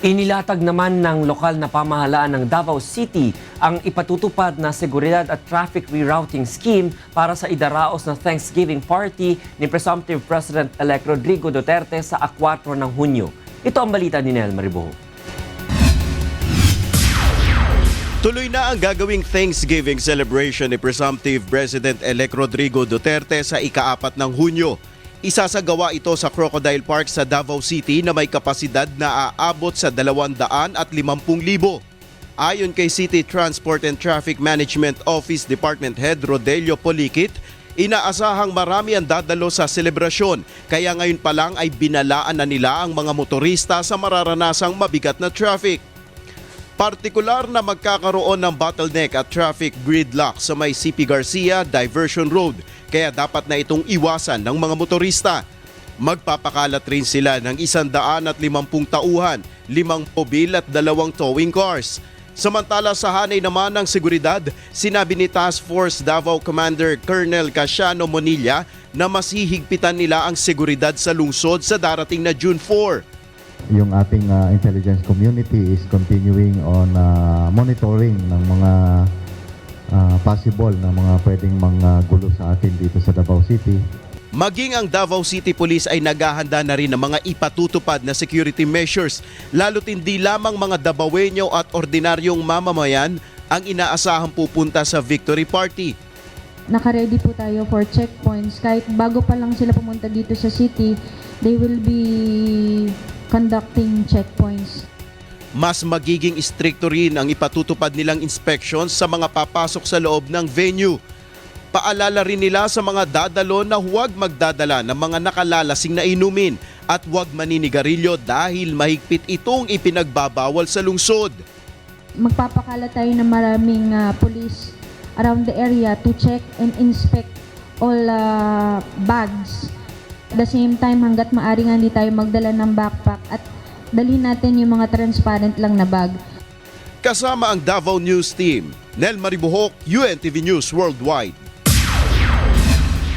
Inilatag naman ng lokal na pamahalaan ng Davao City ang ipatutupad na seguridad at traffic rerouting scheme para sa idaraos na Thanksgiving party ni Presumptive President-elect Rodrigo Duterte sa 4 ng Hunyo. Ito ang balita ni Nel Mariboho. Tuloy na ang gagawing Thanksgiving celebration ni Presumptive President-elect Rodrigo Duterte sa ika-4 ng Hunyo. Isasagawa ito sa Crocodile Park sa Davao City na may kapasidad na aabot sa 250,000. Ayon kay City Transport and Traffic Management Office Department Head Rodelio Polikit, inaasahang marami ang dadalo sa selebrasyon kaya ngayon pa lang ay binalaan na nila ang mga motorista sa mararanasang mabigat na traffic. Partikular na magkakaroon ng bottleneck at traffic gridlock sa may CP Garcia Diversion Road kaya dapat na itong iwasan ng mga motorista. Magpapakalat rin sila ng 150 tauhan, 5 pobil at 2 towing cars. Samantala sa hanay naman ng seguridad, sinabi ni Task Force Davao Commander Colonel Casiano Monilla na mas hihigpitan nila ang seguridad sa lungsod sa darating na June 4. Yung ating intelligence community is continuing on monitoring ng mga possible na mga pwedeng mga gulo sa atin dito sa Davao City. Maging ang Davao City Police ay naghahanda na rin ng mga ipatutupad na security measures, lalo't hindi lamang mga Davaoenyo at ordinaryong mamamayan ang inaasahang pupunta sa victory party. Naka-ready po tayo for checkpoints. Kahit bago pa lang sila pumunta dito sa city, they will be conducting checkpoints. Mas magiging istrikto rin ang ipatutupad nilang inspections sa mga papasok sa loob ng venue. Paalala rin nila sa mga dadalo na huwag magdadala ng mga nakalalasing na inumin at huwag maninigarilyo dahil mahigpit itong ipinagbabawal sa lungsod. Magpapakala tayo ng maraming police around the area to check and inspect all bags. At the same time, hanggat maaari nga hindi tayo magdala ng backpack at dalhin natin yung mga transparent lang na bag. Kasama ang Davao News Team, Nel Maribohok, UNTV News Worldwide.